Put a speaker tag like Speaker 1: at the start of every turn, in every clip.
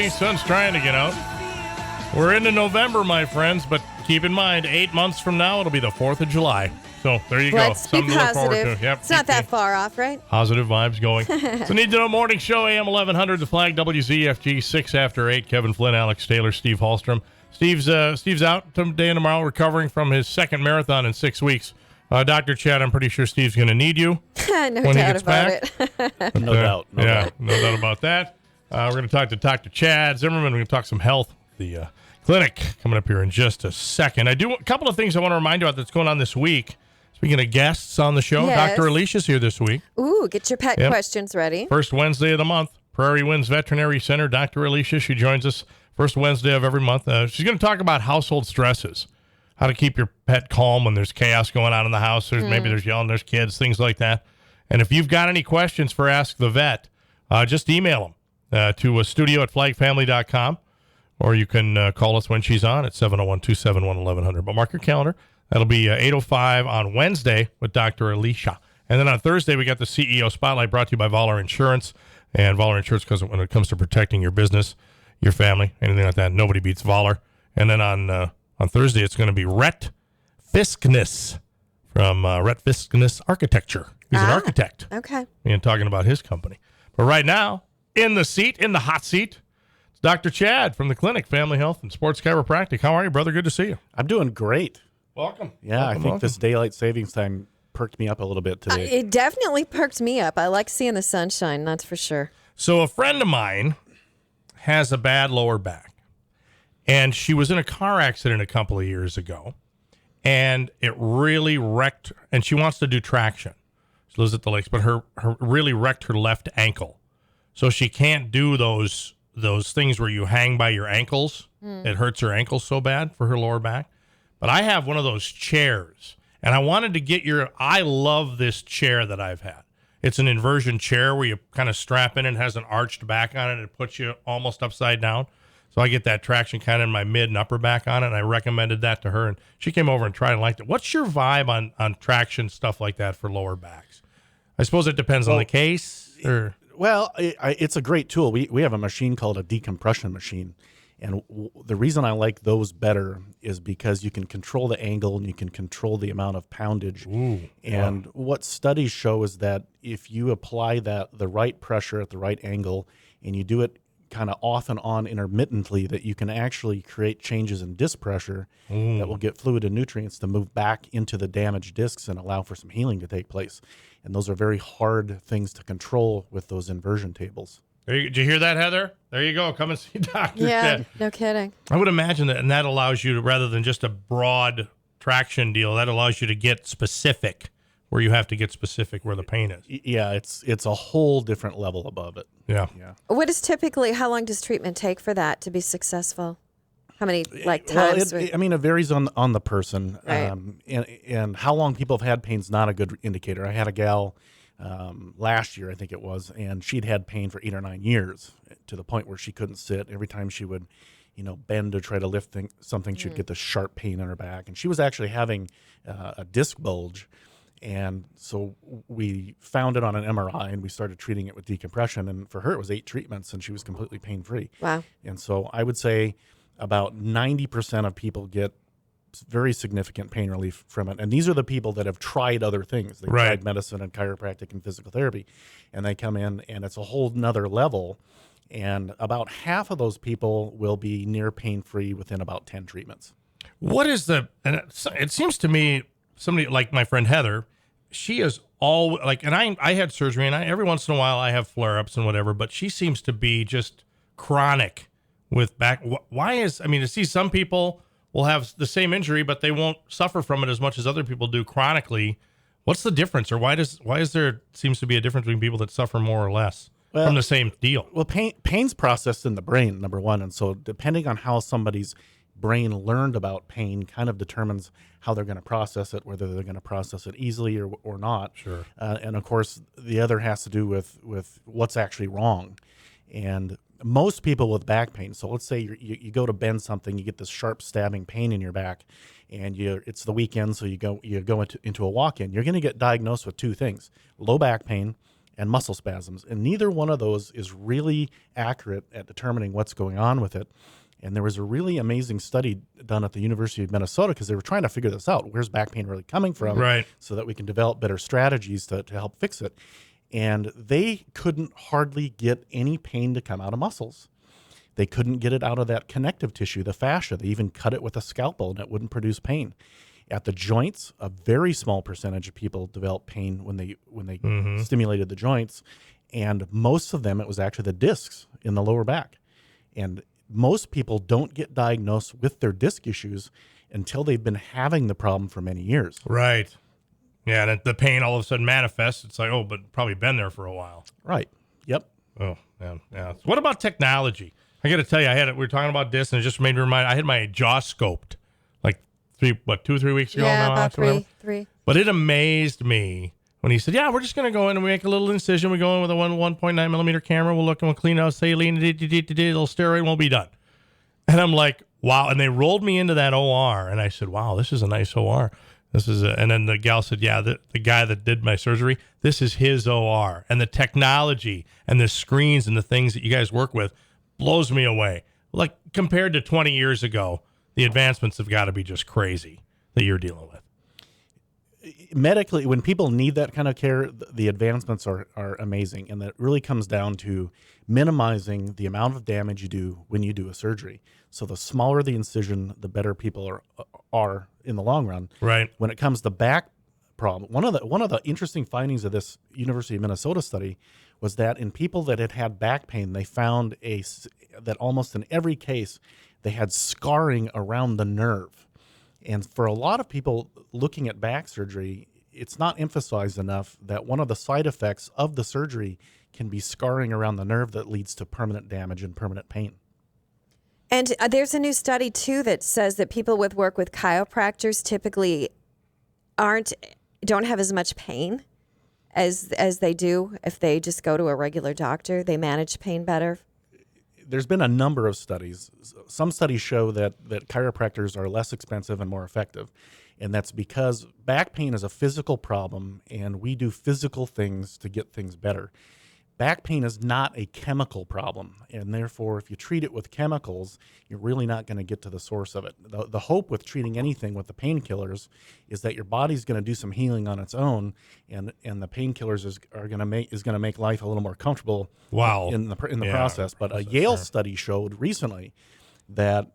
Speaker 1: Sun's trying to get out. We're into November, my friends, but keep in mind, 8 months from now, it'll be the 4th of July. So there you
Speaker 2: Let's
Speaker 1: go.
Speaker 2: be positive. Yep, it's not that far off, right?
Speaker 1: Positive vibes going. It's a Need to Know Morning Show, AM 1100, The Flag, WZFG, 6 after 8. Kevin Flynn, Alex Taylor, Steve Hallstrom. Steve's out today and tomorrow, recovering from his second marathon in 6 weeks. Dr. Chad, I'm pretty sure Steve's going to need you
Speaker 2: no
Speaker 1: when he
Speaker 2: doubt
Speaker 1: gets
Speaker 2: about
Speaker 1: back.
Speaker 2: it.
Speaker 3: No doubt.
Speaker 1: No doubt about that. We're going to talk to Dr. Chad Zimmerman. We're going to talk some health. The clinic coming up here in just a second. I do a couple of things I want to remind you about that's going on this week. Speaking of guests on the show,
Speaker 2: Yes.
Speaker 1: Dr. Alicia's here this week.
Speaker 2: Ooh, get your pet questions ready.
Speaker 1: First Wednesday of the month, Prairie Winds Veterinary Center. Dr. Alicia, she joins us first Wednesday of every month. She's going to talk about household stresses, how to keep your pet calm when there's chaos going on in the house. Maybe there's yelling, there's kids, things like that. And if you've got any questions for Ask the Vet, just email them to studio@flagfamily.com. Or you can call us when she's on at 701-271-1100. But mark your calendar. That'll be 8:05 on Wednesday with Dr. Alicia. And then on Thursday, we got the CEO Spotlight brought to you by Voller Insurance. And Voller Insurance, because when it comes to protecting your business, your family, anything like that, nobody beats Voller. And then on Thursday, it's going to be Rhett Fiskness from Rhett Fiskness Architecture. He's an architect.
Speaker 2: Okay.
Speaker 1: And talking about his company. But right now, in the hot seat, Dr. Chad from the clinic, Family Health and Sports Chiropractic. How are you, brother? Good to see you.
Speaker 3: I'm doing great.
Speaker 1: Welcome.
Speaker 3: Yeah, I think this daylight savings time perked me up a little bit today.
Speaker 2: It definitely perked me up. I like seeing the sunshine, that's for sure.
Speaker 1: So a friend of mine has a bad lower back, and she was in a car accident a couple of years ago, and it really wrecked, and she wants to do traction. She lives at the lakes, but her really wrecked her left ankle. So she can't do those things where you hang by your ankles. It hurts her ankles so bad for her lower back. But I have one of those chairs, and I wanted to get I love this chair that I've had. It's an inversion chair where you kind of strap in and it has an arched back on it. And it puts you almost upside down. So I get that traction kind of in my mid and upper back on it, and I recommended that to her, and she came over and tried and liked it. What's your vibe on traction, stuff like that for lower backs? I suppose it depends on the case, or...
Speaker 3: Well, it's a great tool. We have a machine called a decompression machine. And the reason I like those better is because you can control the angle and you can control the amount of poundage. And what studies show is that if you apply the right pressure at the right angle and you do it kind of off and on intermittently, that you can actually create changes in disc pressure that will get fluid and nutrients to move back into the damaged discs and allow for some healing to take place. And those are very hard things to control with those inversion tables.
Speaker 1: Did you hear that, Heather? There you go. Come and see Dr.
Speaker 2: Yeah,
Speaker 1: Chad.
Speaker 2: no kidding.
Speaker 1: I would imagine that, and that allows you to, rather than just a broad traction deal, that allows you to get specific where you have to get specific where the pain is.
Speaker 3: Yeah, it's a whole different level above it.
Speaker 1: Yeah.
Speaker 2: How long does treatment take for that to be successful? How many times?
Speaker 3: Well, it varies on the person.
Speaker 2: Right.
Speaker 3: And how long people have had pain is not a good indicator. I had a gal last year, I think it was, and she'd had pain for 8 or 9 years to the point where she couldn't sit. Every time she would, bend to try to lift something, she'd get this sharp pain in her back. And she was actually having a disc bulge. And so we found it on an MRI and we started treating it with decompression. And for her, it was 8 treatments and she was completely pain-free.
Speaker 2: Wow.
Speaker 3: And so I would say about 90% of people get very significant pain relief from it. And these are the people that have tried other things. They've tried medicine and chiropractic and physical therapy. And they come in and it's a whole nother level. And about half of those people will be near pain-free within about 10 treatments.
Speaker 1: What is it seems to me, somebody like my friend Heather, she is all and I had surgery and every once in a while I have flare-ups and whatever, but she seems to be just chronic with back. Why I see some people will have the same injury, but they won't suffer from it as much as other people do chronically. What's the difference, or why is there seems to be a difference between people that suffer more or less from the same deal?
Speaker 3: Well, pain's processed in the brain, number one. And so depending on how somebody's brain learned about pain kind of determines how they're going to process it, whether they're going to process it easily or not.
Speaker 1: Sure.
Speaker 3: And of course, the other has to do with what's actually wrong. And most people with back pain, so let's say you go to bend something, you get this sharp stabbing pain in your back, and it's the weekend, so you go into a walk-in. You're going to get diagnosed with 2 things: low back pain and muscle spasms. And neither one of those is really accurate at determining what's going on with it. And there was a really amazing study done at the University of Minnesota because they were trying to figure this out. Where's back pain really coming from?
Speaker 1: Right.
Speaker 3: So that we can develop better strategies to help fix it. And they couldn't hardly get any pain to come out of muscles. They couldn't get it out of that connective tissue, the fascia. They even cut it with a scalpel and it wouldn't produce pain. At the joints, a very small percentage of people developed pain when they stimulated the joints. And most of them, it was actually the discs in the lower back. And most people don't get diagnosed with their disc issues until they've been having the problem for many years.
Speaker 1: Right. Yeah, and the pain all of a sudden manifests. It's like, oh, but probably been there for a while.
Speaker 3: Right. Yep.
Speaker 1: Oh, yeah. What about technology? I got to tell you, we were talking about this, and it just made me remind. I had my jaw scoped like 2 or 3 weeks ago.
Speaker 2: Yeah,
Speaker 1: now,
Speaker 2: about three.
Speaker 1: But it amazed me when he said, "Yeah, we're just going to go in and we make a little incision. We go in with a 1.9 millimeter camera. We'll look and we'll clean out saline, a little steroid, and we'll be done." And I'm like, "Wow!" And they rolled me into that OR, and I said, "Wow, this is a nice OR." And then the gal said, "Yeah, the guy that did my surgery, this is his OR, and the technology and the screens and the things that you guys work with blows me away. Like compared to 20 years ago, the advancements have got to be just crazy that you're dealing with."
Speaker 3: Medically, when people need that kind of care, the advancements are amazing. And that really comes down to minimizing the amount of damage you do when you do a surgery. So the smaller the incision, the better people are in the long run.
Speaker 1: Right.
Speaker 3: When it comes to back problem, one of the interesting findings of this University of Minnesota study was that in people that had back pain, they found that almost in every case, they had scarring around the nerve. And for a lot of people looking at back surgery, it's not emphasized enough that one of the side effects of the surgery can be scarring around the nerve that leads to permanent damage and permanent pain.
Speaker 2: And there's a new study, too, that says that people with work with chiropractors typically don't have as much pain as they do if they just go to a regular doctor. They manage pain better.
Speaker 3: There's been a number of studies. Some studies show that chiropractors are less expensive and more effective. And that's because back pain is a physical problem, and we do physical things to get things better. Back pain is not a chemical problem, and therefore, if you treat it with chemicals, you're really not going to get to the source of it. The hope with treating anything with the painkillers is that your body's going to do some healing on its own, and the painkillers is going to make life a little more comfortable.
Speaker 1: Wow.
Speaker 3: in the process. But a Yale study showed recently that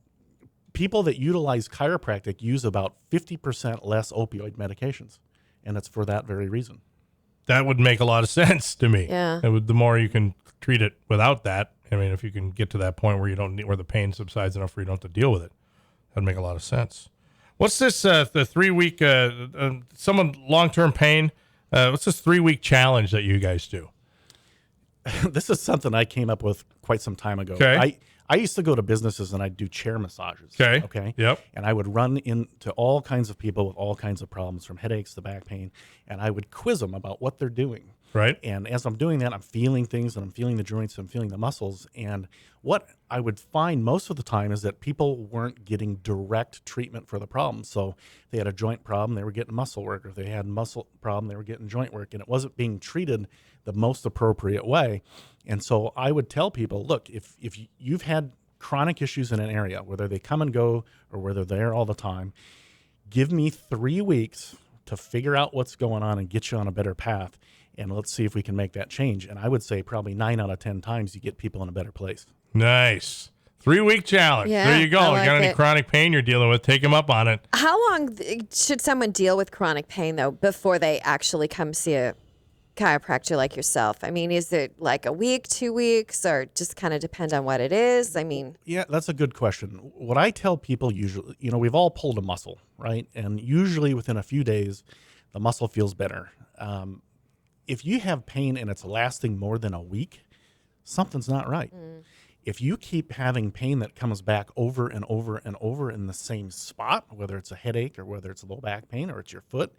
Speaker 3: people that utilize chiropractic use about 50% less opioid medications, and it's for that very reason.
Speaker 1: That would make a lot of sense to me.
Speaker 2: Yeah.
Speaker 1: The more you can treat it without that, I mean, if you can get to that point where where the pain subsides enough where you don't have to deal with it, that'd make a lot of sense. What's this, the 3 week, someone long-term pain? What's this 3 week challenge that you guys do?
Speaker 3: This is something I came up with quite some time ago.
Speaker 1: Okay.
Speaker 3: I used to go to businesses and I'd do chair massages.
Speaker 1: Okay. Yep.
Speaker 3: And I would run into all kinds of people with all kinds of problems, from headaches to back pain, and I would quiz them about what they're doing.
Speaker 1: Right.
Speaker 3: And as I'm doing that, I'm feeling things, and I'm feeling the joints, I'm feeling the muscles. And what I would find most of the time is that people weren't getting direct treatment for the problem. So they had a joint problem, they were getting muscle work, or if they had muscle problem, they were getting joint work, and it wasn't being treated the most appropriate way. And so I would tell people, look, if you've had chronic issues in an area, whether they come and go or whether they're there all the time, give me 3 weeks to figure out what's going on and get you on a better path. And let's see if we can make that change. And I would say probably 9 out of 10 times you get people in a better place.
Speaker 1: Nice. 3 week challenge.
Speaker 2: Yeah,
Speaker 1: There you go.
Speaker 2: I like
Speaker 1: You got any
Speaker 2: it.
Speaker 1: chronic pain you're dealing with, take them up on it.
Speaker 2: How long should someone deal with chronic pain, though, before they actually come see a chiropractor like yourself? I mean, is it like a week, 2 weeks, or just kind of depend on what it is? I mean,
Speaker 3: Yeah, that's a good question. What I tell people usually, we've all pulled a muscle, right? And usually within a few days, the muscle feels better. If you have pain and it's lasting more than a week, something's not right. If you keep having pain that comes back over and over and over in the same spot, whether it's a headache or whether it's low back pain or it's your foot,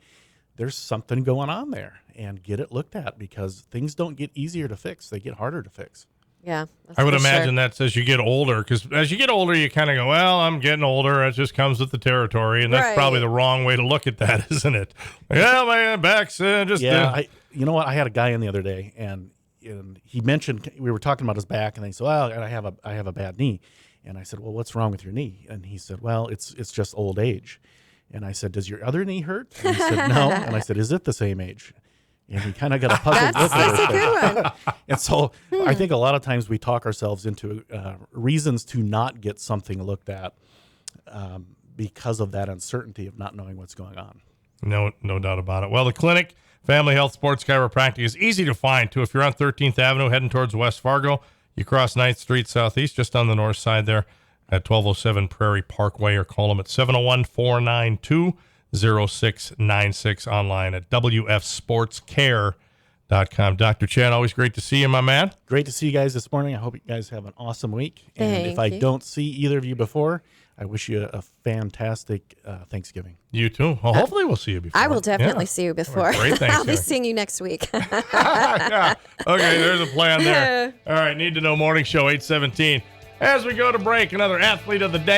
Speaker 3: there's something going on there, and get it looked at, because things don't get easier to fix. They get harder to fix.
Speaker 2: Yeah. That's
Speaker 1: I would
Speaker 2: for sure.
Speaker 1: imagine that's as you get older, because as you get older, you kind of go, well, I'm getting older. It just comes with the territory. And that's
Speaker 2: Right.
Speaker 1: probably the wrong way to look at that, isn't it? Yeah, my back's just...
Speaker 3: Yeah, you know what? I had a guy in the other day, and he mentioned, we were talking about his back, and he said, well, I have a bad knee. And I said, well, what's wrong with your knee? And he said, well, it's just old age. And I said, does your other knee hurt? And he said, no. And I said, is it the same age? And he kind of got a puzzled look at
Speaker 2: That's a
Speaker 3: it.
Speaker 2: good one.
Speaker 3: And so I think a lot of times we talk ourselves into reasons to not get something looked at because of that uncertainty of not knowing what's going on.
Speaker 1: No doubt about it. Well, the clinic, Family Health Sports Chiropractic, is easy to find, too. If you're on 13th Avenue heading towards West Fargo, you cross 9th Street Southeast, just on the north side there at 1207 Prairie Parkway, or call them at 701-492-0696, online at wfsportscare.com. Dr. Chan, always great to see you, my man.
Speaker 3: Great to see you guys this morning. I hope you guys have an awesome week. And if I
Speaker 2: Thank you.
Speaker 3: don't see either of you before, I wish you a fantastic Thanksgiving.
Speaker 1: You too. Well, hopefully we'll see you before.
Speaker 2: I will definitely
Speaker 1: Yeah.
Speaker 2: see you before.
Speaker 1: Great
Speaker 2: I'll be
Speaker 1: Thanksgiving.
Speaker 2: seeing you next week.
Speaker 1: Yeah. Okay, there's a plan there. All right, Need to Know Morning Show, 8:17. As we go to break, another athlete of the day.